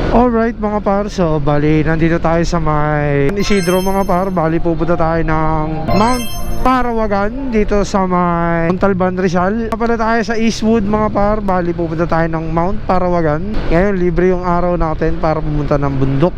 Alright mga par, so bali nandito tayo sa may Isidro mga par. Bali pupunta tayo ng Mount Parawagan dito sa may Montalban, Rizal. Pala tayo sa Eastwood mga par. Bali pupunta tayo ng Mount Parawagan. Ngayon libre yung araw natin para pumunta ng bundok.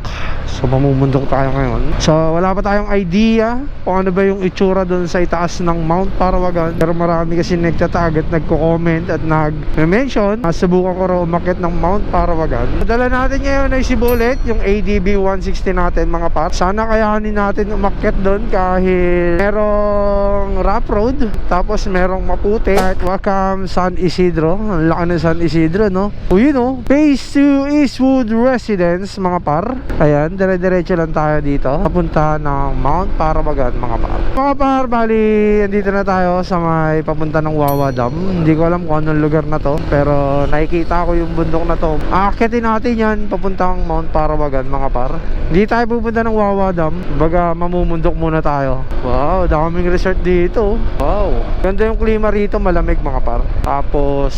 So mamumundok tayo ngayon. So wala pa tayong idea kung ano ba yung itsura doon sa itaas ng Mount Parawagan. Pero marami kasi nagtatag at nagko-comment at nag-mention. Subukan ko raw umakyat ng Mount Parawagan. Dala natin ngayon ay si Bullet, yung ADB 160 natin mga par. Sana kayanin natin umakyat doon kahit merong rough road, tapos merong maputi. At welcome San Isidro. Ang laki ng San Isidro, no? O yun, no? Phase 2 Eastwood Residence mga par. Ayan, dire-diretso lang tayo dito papunta ng Mount Parawagan mga par. Mga par, bali andito na tayo sa may papunta ng Wawa Dam. Hindi ko alam kung anong lugar na to, pero nakikita ko yung bundok na to. Aakyatin natin yan papuntang Mount Parawagan mga par. Hindi tayo pupunta ng Wawa Dam, baga mamumundok muna tayo. Wow, daming resort dito. Wow, ganda yung klima rito, malamig mga par. Tapos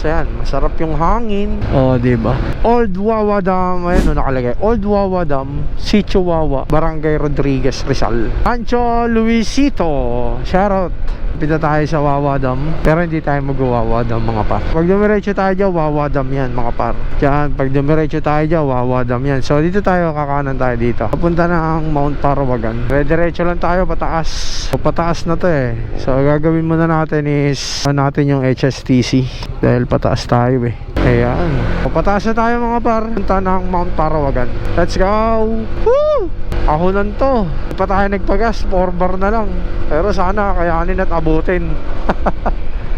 ayan, masarap yung hangin. Oh, diba? Old Wawa Dam, ayan o nakalagay, Old Wawa Dam, Sitio Wawa, Barangay Rodriguez, Rizal. Ancho Luisito, shoutout. Pita tayo sa Wawa Dam, pero hindi tayo mag-Wawa Dam mga par. Pag dumiretso tayo dyan, Wawa Dam yan mga par. Diyan, pag dumiretso tayo dyan, Wawa Dam yan. So dito tayo, kakanan tayo dito. Papunta na ang Mount Parawagan. Diretso lang tayo, pataas. So pataas na to eh. So gagawin muna natin is natin yung HSTC. Dahil pataas tayo eh. Ayan. So pataas na tayo mga par. Punta na ang Mount Parawagan. Let's go! Woo! Ahonan to. Hindi pa tayo nagpagas, 4 bar na lang. Pero sana kayanin at abutin.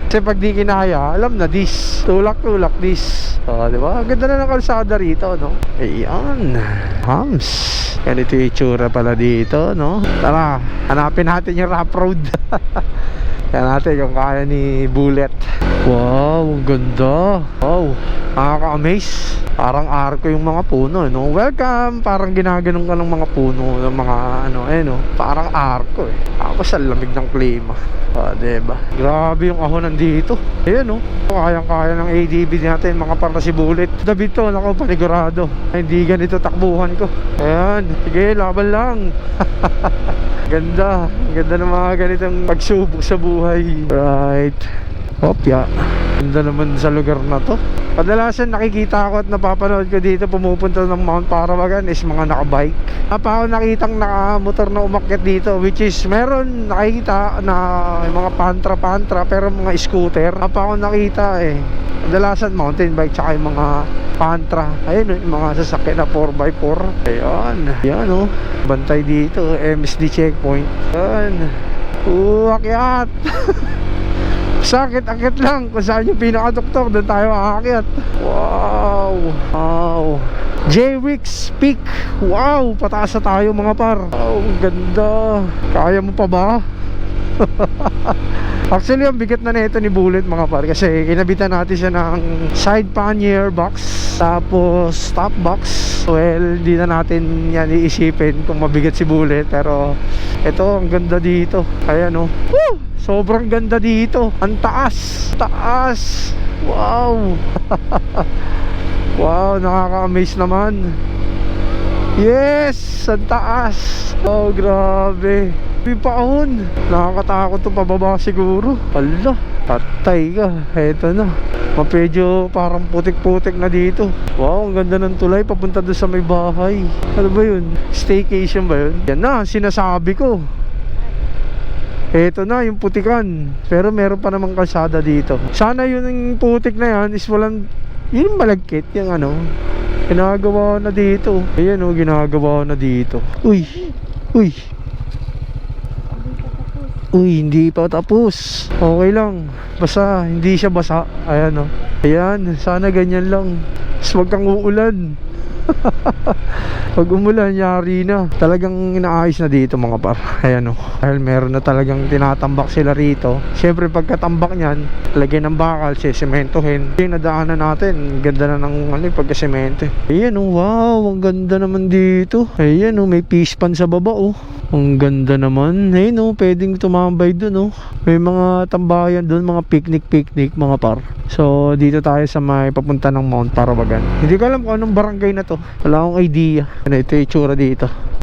Kasi pag di kinaya, alam na this. Tulak-tulak this. Diba? Ang ganda na ng kalsada rito, no? Ayan. Hams. Ganito yung itsura pala dito, no? Tara, hanapin natin yung rough road. Kaya natin kung kaya ni Bullet. Wow, ganda. Wow, nakaka-amaze. Parang arko yung mga puno, no? Welcome. Parang ginaganon ka ng mga puno, ng mga ano, no? Parang arko eh. Tapos ang lamig ng klima. Diba? Grabe yung ahonan dito. Ayan, no? Kayang-kaya ng ADB natin, mga para si Bullet. David to, naku, panigurado. Hindi ganito takbuhan ko. Ayan, sige, laban lang. Ganda. Ganda ng mga ganitong pagsubok sa buhay. Right. Opya. Ganda naman sa lugar na to. Kadalasan nakikita ko at napapanood ko dito pumupunta ng Mount Parawagan is mga nakabike. Pa ako nakitang nakamotor na umakyat dito, which is meron nakikita na mga pantra pero mga scooter. Pa ako nakita eh. Kadalasan mountain bike tsaka yung mga pantra. Ayun yung mga sasakyan na 4x4. Ayan. Ayan oh. Bantay dito, MSD checkpoint. Ayan. Akyat. Sakit, akit lang. Kung saan yung pinakatuktok, doon tayo aakyat. Wow. Wow. J-Wix Peak. Wow, pataas na tayo mga par. Wow, ganda. Kaya mo pa ba? Actually, ang bigat na nito ni Bullet mga par. Kasi kinabitan natin siya ng side pannier box, tapos top box. Well, di na natin yan iisipin kung mabigat si Bullet. Pero ito, ang ganda dito. Ayan o. Woo! Sobrang ganda dito. Ang taas. Taas. Wow. Wow, nakaka-amaze naman. Yes, ang taas. Oh, grabe. May paahon. Nakakatakot to pababa siguro. Ala, patay ka. Eto na. Medyo parang putik-putik na dito. Wow, ang ganda ng tulay papunta doon sa may bahay. Ano ba yun? Staycation ba yun? Yan na, sinasabi ko. Eto na yung putikan. Pero meron pa namang kalsada dito. Sana yun yung putik na yan is walang, yun malagkit yung ano ginagawa na dito. Ayan o, ginagawa na dito. Uy, uy, uy, hindi pa tapos. Okay lang, basta hindi siya basa. Ayan o. Ayan, sana ganyan lang. Huwag kang uulan. Pag umulan, yari na. Talagang inaayos na dito mga par. Ayan o. Dahil meron na talagang tinatambak sila rito. Siyempre pagkatambak nyan, lagyan ng bakal, sisementohin. Yung nadaanan natin, ganda na ng pagkasemente. Ayan o, wow, ang ganda naman dito. Ayan o, may fish pan sa baba o. Ang ganda naman. Ayun o, pwedeng tumambay dun o. May mga tambayan dun, mga picnic mga par. So dito tayo sa may papunta ng Mount Parawagan. Hindi ko alam kung anong barangay na to. to? Wala akong idea. Ano ito yung itsura dito?